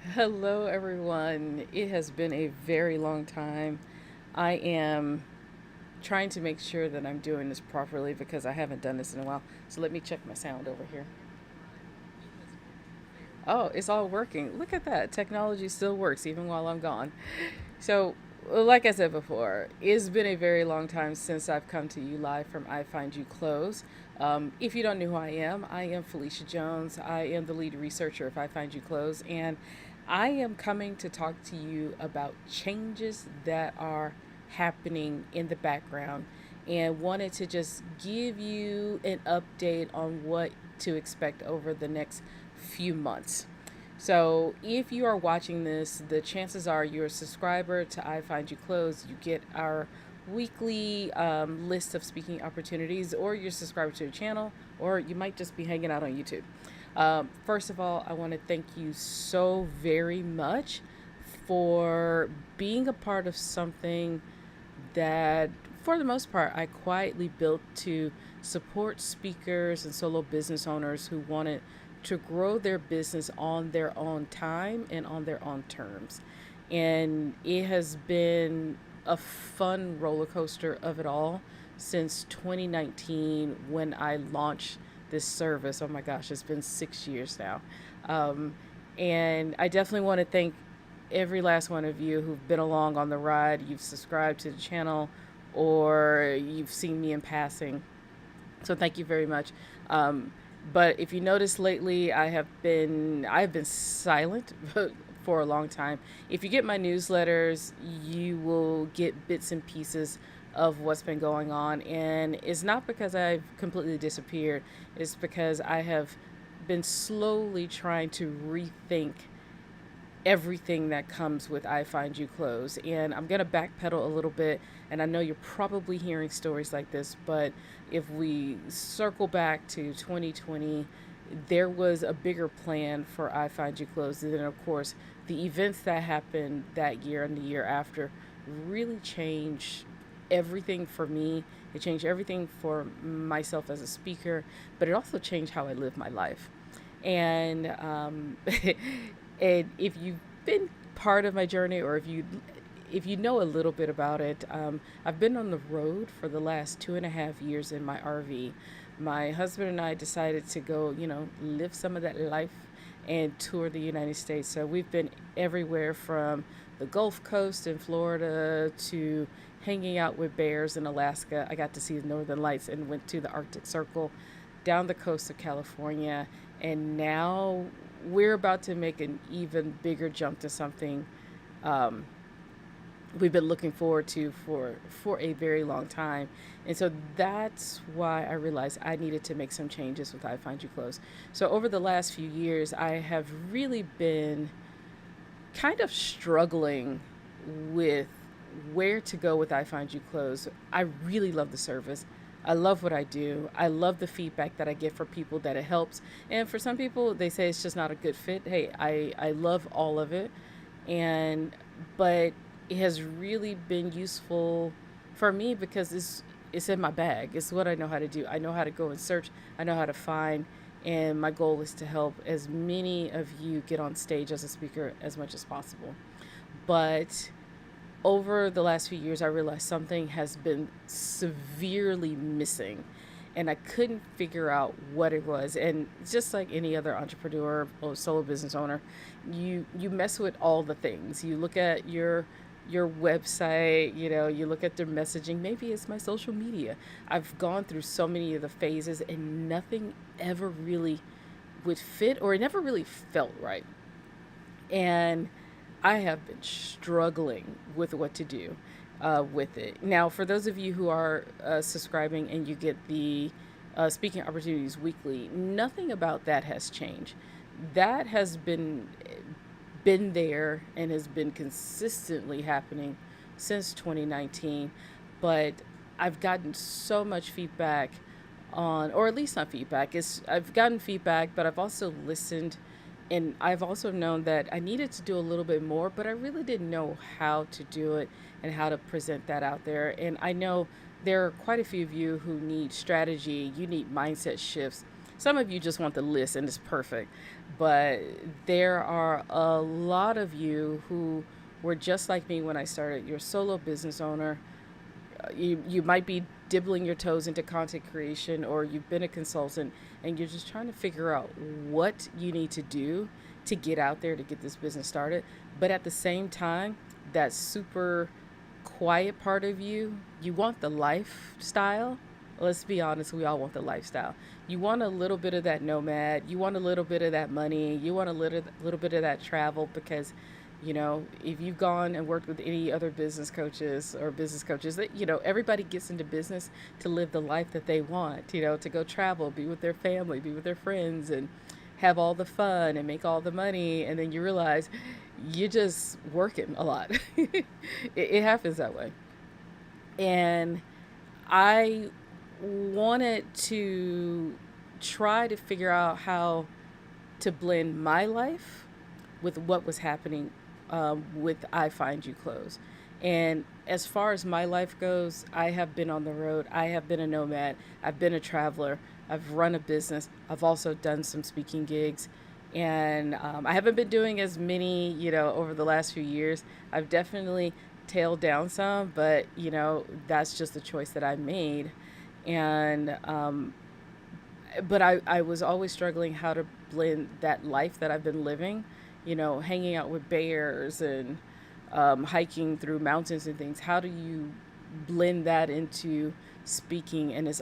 Hello, everyone. It has been a very long time. I am trying to make sure that I'm doing this properly because I haven't done this in a while. So let me check my sound over here. Oh, it's all working. Look at that. Technology still works even while I'm gone. So, like I said before, it's been a very long time since I've come to you live from iFind You Close. If you don't know who I am Felicia Jones. I am the lead researcher of iFind You Close, and I am coming to talk to you about changes that are happening in the background and wanted to just give you an update on what to expect over the next few months. So, if you are watching this, the chances are you're a subscriber to I Find You Clothes. You get our weekly list of speaking opportunities, or you're subscribed to the channel, or you might just be hanging out on YouTube. First of all, I want to thank you so very much for being a part of something that, for the most part, I quietly built to support speakers and solo business owners who wanted to grow their business on their own time and on their own terms. And it has been a fun roller coaster of it all since 2019 when I launched this service. Oh my gosh, it's been 6 years now. Um, and I definitely want to thank every last one of you who've been along on the ride. You've subscribed to the channel or you've seen me in passing. So thank you very much. Um, but if you notice lately, I have been silent for a long time. If you get my newsletters, you will get bits and pieces of what's been going on, and it's not because I've completely disappeared. It's because I have been slowly trying to rethink everything that comes with I Find You Clothes. And I'm going to backpedal a little bit. And I know you're probably hearing stories like this, but if we circle back to 2020, there was a bigger plan for I Find You Clothes. And then, of course, the events that happened that year and the year after really changed everything for me. It changed everything for myself as a speaker, but it also changed how I live my life. And and if you've been part of my journey, or if you know a little bit about it, I've been on the road for the last 2.5 years in my RV. My husband and I decided to go, live some of that life and tour the United States. So we've been everywhere from the Gulf Coast in Florida to hanging out with bears in Alaska. I got to see the Northern Lights and went to the Arctic Circle down the coast of California. And now we're about to make an even bigger jump to something um, we've been looking forward to for a very long time. And so that's why I realized I needed to make some changes with I Find You Close. So over the last few years, I have really been kind of struggling with where to go with I Find You Close. I really love the service. I love what I do. I love the feedback that I get from people that it helps. And for some people, they say it's just not a good fit. Hey, I love all of it. And, but it has really been useful for me because it's in my bag. It's what I know how to do. I know how to go and search. I know how to find. And my goal is to help as many of you get on stage as a speaker as much as possible. But over the last few years, I realized something has been severely missing. And I couldn't figure out what it was. And just like any other entrepreneur or solo business owner, you mess with all the things. You look at your website, you look at their messaging. Maybe it's my social media. I've gone through so many of the phases, and nothing ever really would fit, or it never really felt right. And I have been struggling with what to do with it. Now, for those of you who are subscribing and you get the speaking opportunities weekly, nothing about that has changed. That has been there and has been consistently happening since 2019. But I've gotten so much feedback on, or at least not feedback. I've gotten feedback, but I've also listened, and I've also known that I needed to do a little bit more, but I really didn't know how to do it and how to present that out there. And I know there are quite a few of you who need strategy, you need mindset shifts. Some of you just want the list and it's perfect. But there are a lot of you who were just like me when I started. You're a solo business owner. You might be dibbling your toes into content creation, or you've been a consultant and you're just trying to figure out what you need to do to get out there to get this business started. But at the same time, that super quiet part of you, you want the lifestyle. Let's be honest, we all want the lifestyle. You want a little bit of that nomad, you want a little bit of that money, you want a little bit of that travel, because if you've gone and worked with any other business coaches, that everybody gets into business to live the life that they want, to go travel, be with their family, be with their friends, and have all the fun and make all the money, and then you realize you're just working a lot. It happens that way. And I wanted to try to figure out how to blend my life with what was happening with I Find You Clothes. And as far as my life goes, I have been on the road. I have been a nomad. I've been a traveler. I've run a business. I've also done some speaking gigs. And I haven't been doing as many, over the last few years. I've definitely tailed down some, but, that's just a choice that I made. And but I was always struggling how to blend that life that I've been living, hanging out with bears and hiking through mountains and things. How do you blend that into speaking? And it's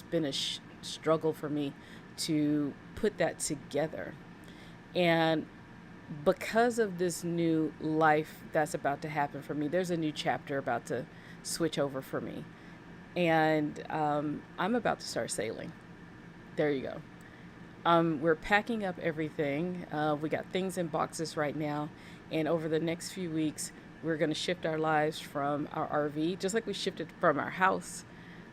been a struggle for me to put that together. And because of this new life that's about to happen for me, there's a new chapter about to switch over for me. And I'm about to start sailing. There you go. We're packing up everything. We got things in boxes right now. And over the next few weeks, we're going to shift our lives from our RV, just like we shifted from our house.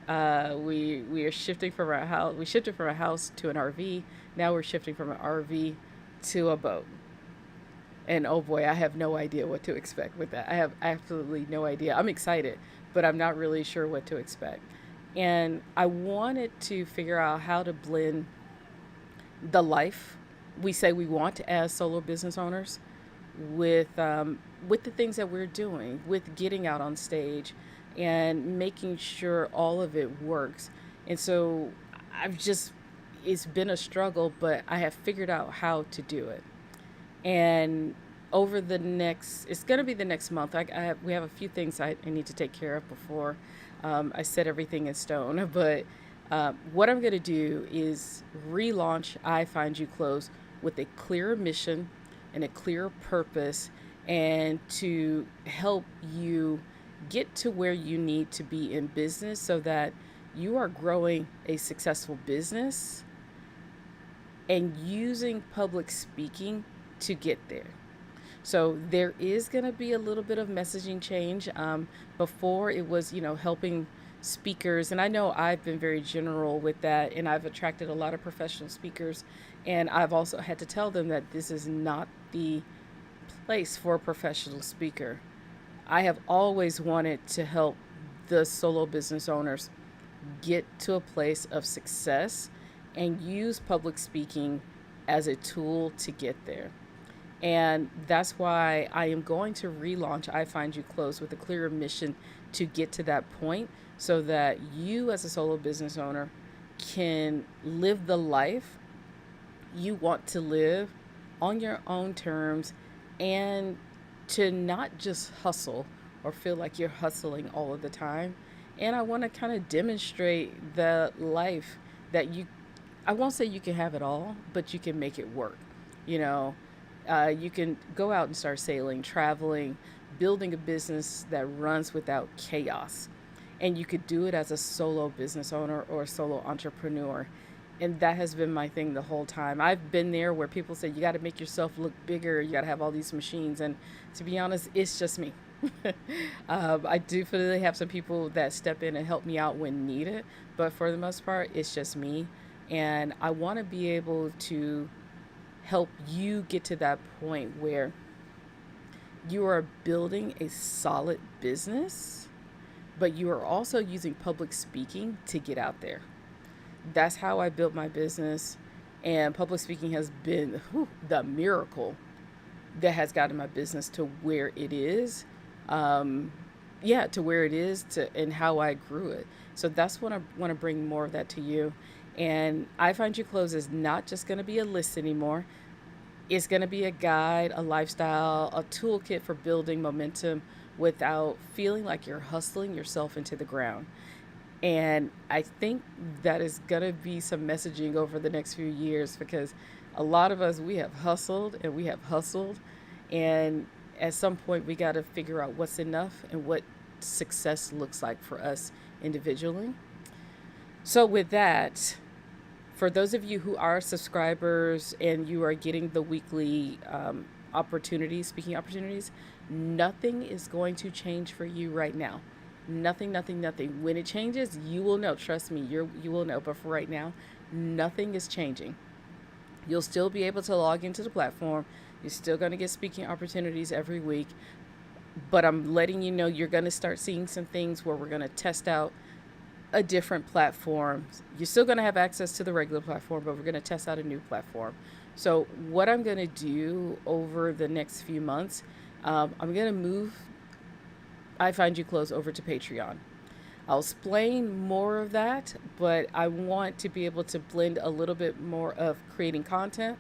We are shifting from our house. We shifted from a house to an RV. Now we're shifting from an RV to a boat. And oh boy, I have no idea what to expect with that. I have absolutely no idea. I'm excited, but I'm not really sure what to expect. And I wanted to figure out how to blend the life we say we want as solo business owners with the things that we're doing, with getting out on stage and making sure all of it works. And so I've just it's been a struggle, but I have figured out how to do it. And over the next, it's going to be the next month. We have a few things I need to take care of before I set everything in stone. But what I'm going to do is relaunch I Find You Clothes with a clearer mission and a clearer purpose, and to help you get to where you need to be in business so that you are growing a successful business and using public speaking to get there. So there is going to be a little bit of messaging change. Before it was, helping speakers, and I know I've been very general with that, and I've attracted a lot of professional speakers, and I've also had to tell them that this is not the place for a professional speaker. I have always wanted to help the solo business owners get to a place of success and use public speaking as a tool to get there. And that's why I am going to relaunch I Find You Close with a clearer mission to get to that point, so that you, as a solo business owner, can live the life you want to live on your own terms, and to not just hustle or feel like you're hustling all of the time. And I want to kind of demonstrate the life that I won't say you can have it all, but you can make it work. You know, you can go out and start sailing, traveling, building a business that runs without chaos. And you could do it as a solo business owner or a solo entrepreneur. And that has been my thing the whole time. I've been there where people say you got to make yourself look bigger, you got to have all these machines. And to be honest, it's just me. I do feel they have some people that step in and help me out when needed, but for the most part, it's just me. And I want to be able to help you get to that point where you are building a solid business, but you are also using public speaking to get out there. That's how I built my business. And public speaking has been the miracle that has gotten my business to where it is. Um, yeah, to where it is to and how I grew it. So that's what I want to bring more of that to you. And I Find You Clothes is not just going to be a list anymore. It's going to be a guide, a lifestyle, a toolkit for building momentum without feeling like you're hustling yourself into the ground. And I think that is going to be some messaging over the next few years because a lot of us, we have hustled and we have hustled. And at some point, we got to figure out what's enough and what success looks like for us individually. So, with that, for those of you who are subscribers and you are getting the weekly opportunities, speaking opportunities, nothing is going to change for you right now. Nothing, nothing, nothing. When it changes, you will know. Trust me, you will know. But for right now, nothing is changing. You'll still be able to log into the platform. You're still going to get speaking opportunities every week. But I'm letting you know you're going to start seeing some things where we're going to test out a different platform. You're still going to have access to the regular platform, but we're going to test out a new platform. So, what I'm going to do over the next few months, I'm going to move I Find You Close over to Patreon. I'll explain more of that, but I want to be able to blend a little bit more of creating content,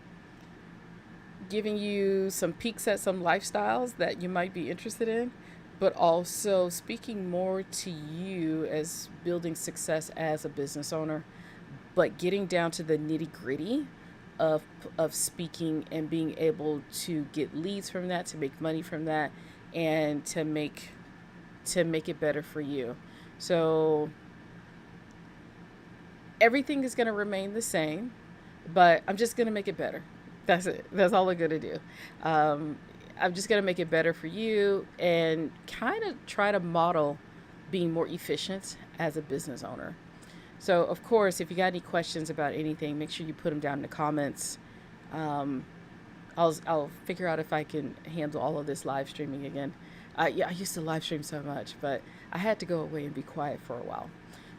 giving you some peeks at some lifestyles that you might be interested in, but also speaking more to you as building success as a business owner, but getting down to the nitty gritty of speaking and being able to get leads from that, to make money from that, and to make it better for you. So everything is going to remain the same, but I'm just going to make it better. That's it. That's all I'm going to do. Um, I'm just going to make it better for you and kind of try to model being more efficient as a business owner. So, of course, if you got any questions about anything, make sure you put them down in the comments. Um, I'll figure out if I can handle all of this live streaming again. Yeah, I used to live stream so much, but I had to go away and be quiet for a while.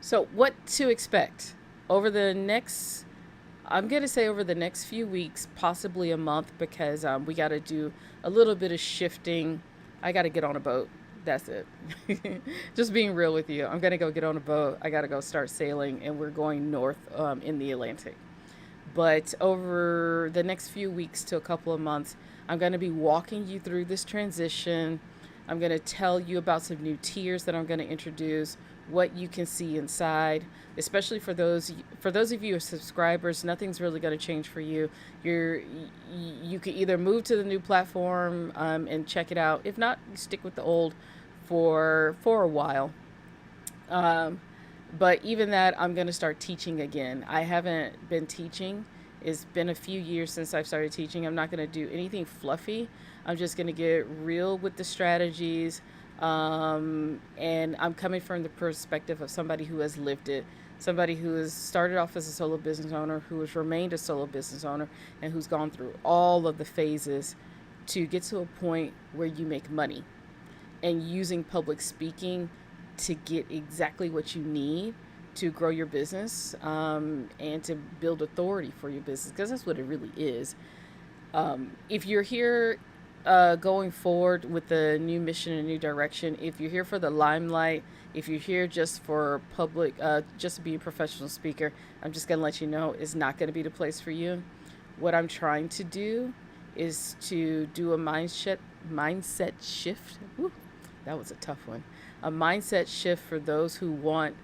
So, what to expect over the next? I'm gonna say over the next few weeks, possibly a month, because we got to do a little bit of shifting. I got to get on a boat. That's it. Just being real with you. I'm gonna go get on a boat. I got to go start sailing, and we're going north in the Atlantic. But over the next few weeks to a couple of months, I'm going to be walking you through this transition. I'm going to tell you about some new tiers that I'm going to introduce, what you can see inside, especially for those of you who are subscribers. Nothing's really going to change for you. You can either move to the new platform and check it out. If not, you stick with the old for a while. Um, but even that, I'm going to start teaching again. I haven't been teaching. It's been a few years since I've started teaching. I'm not going to do anything fluffy. I'm just going to get real with the strategies. And I'm coming from the perspective of somebody who has lived it, somebody who has started off as a solo business owner, who has remained a solo business owner, and who's gone through all of the phases to get to a point where you make money and using public speaking to get exactly what you need to grow your business and to build authority for your business, because that's what it really is. If you're here going forward with the new mission and new direction, if you're here for the limelight, if you're here just for public, just to be a professional speaker, I'm just going to let you know it's not going to be the place for you. What I'm trying to do is to do a mindset shift. Woo, that was a tough one. A mindset shift for those who want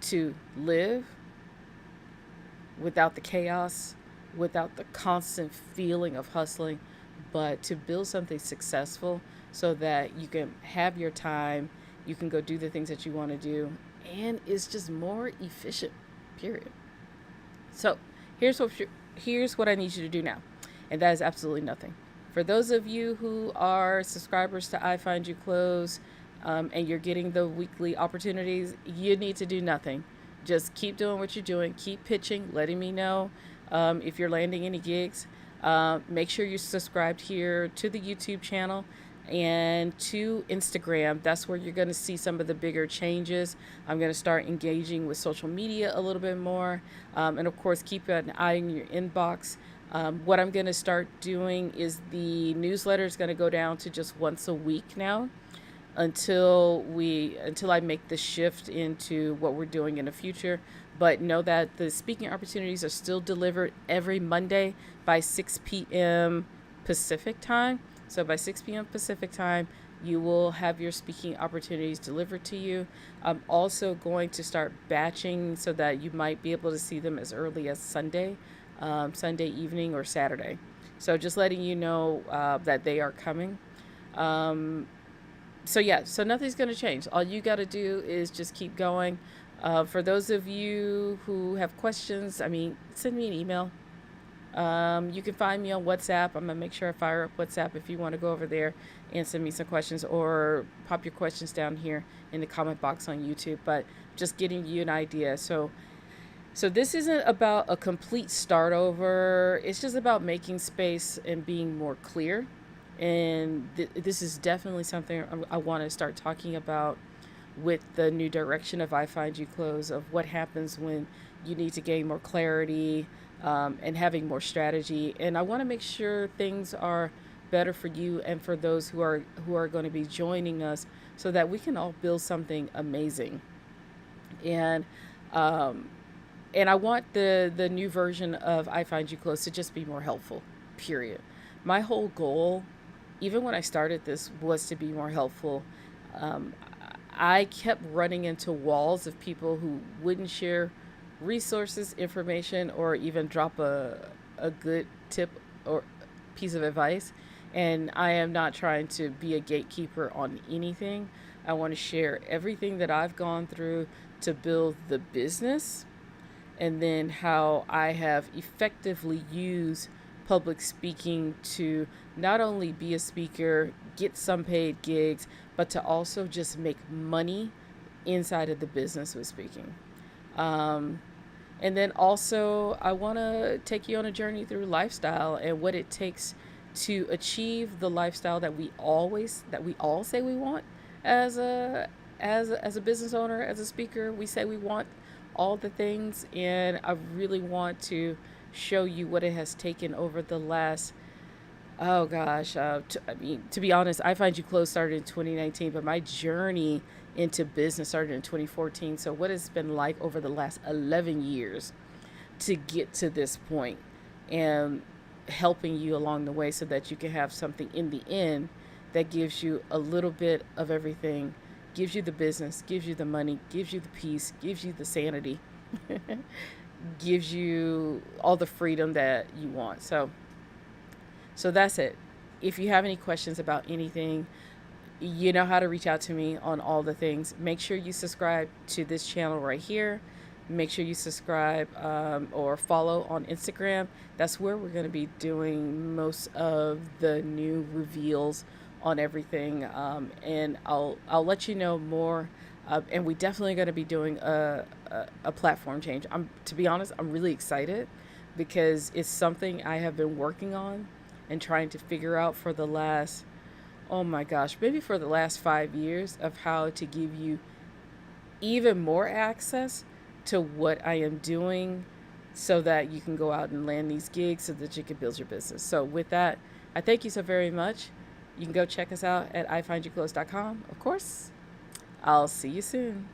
to live without the chaos, without the constant feeling of hustling, but to build something successful so that you can have your time, you can go do the things that you want to do, and it's just more efficient, period. So here's what I need you to do now, and that is absolutely nothing. For those of you who are subscribers to I Find You Close, and you're getting the weekly opportunities, you need to do nothing. Just keep doing what you're doing. Keep pitching, letting me know if you're landing any gigs. Make sure you're subscribed here to the YouTube channel and to Instagram. That's where you're going to see some of the bigger changes. I'm going to start engaging with social media a little bit more. And of course, keep an eye on your inbox. What I'm going to start doing is the newsletter is going to go down to just once a week now until I make the shift into what we're doing in the future. But know that the speaking opportunities are still delivered every Monday by 6 p.m. Pacific time. So by 6 p.m. Pacific time, you will have your speaking opportunities delivered to you. I'm also going to start batching so that you might be able to see them as early as Sunday evening or Saturday. So just letting you know that they are coming. Um, so yeah, so nothing's going to change. All you got to do is just keep going. For those of you who have questions, I mean, send me an email. You can find me on WhatsApp. I'm gonna make sure I fire up WhatsApp if you want to go over there and send me some questions, or pop your questions down here in the comment box on YouTube. But just getting you an idea. So this isn't about a complete start over. It's just about making space and being more clear. And this is definitely something I want to start talking about with the new direction of I Find You Close, of what happens when you need to gain more clarity, and having more strategy. And I want to make sure things are better for you and for those who are going to be joining us, so that we can all build something amazing. And um, and I want the new version of I Find You Close to just be more helpful. Period. My whole goal, even when I started this, was to be more helpful. Um, I kept running into walls of people who wouldn't share resources, information, or even drop a good tip or piece of advice. And I am not trying to be a gatekeeper on anything. I want to share everything that I've gone through to build the business, and then how I have effectively used public speaking to not only be a speaker, get some paid gigs, but to also just make money inside of the business with speaking. Um, and then also, I want to take you on a journey through lifestyle and what it takes to achieve the lifestyle that we all say we want as a business owner, as a speaker. We say we want all the things, and I really want to show you what it has taken over the last, oh gosh, I mean, to be honest, I Find You Close started in 2019, but my journey into business started in 2014. So what it's been like over the last 11 years to get to this point, and helping you along the way so that you can have something in the end that gives you a little bit of everything, gives you the business, gives you the money, gives you the peace, gives you the sanity, gives you all the freedom that you want. So that's it. If you have any questions about anything, you know how to reach out to me on all the things. Make sure you subscribe to this channel right here. Make sure you subscribe, or follow on Instagram. That's where we're going to be doing most of the new reveals on everything. And I'll let you know more. And we definitely going to be doing a platform change. To be honest, I'm really excited because it's something I have been working on and trying to figure out for the last, oh my gosh, maybe for the last 5 years, of how to give you even more access to what I am doing, so that you can go out and land these gigs so that you can build your business. So with that, I thank you so very much. You can go check us out at ifindyouclose.com. Of course, I'll see you soon.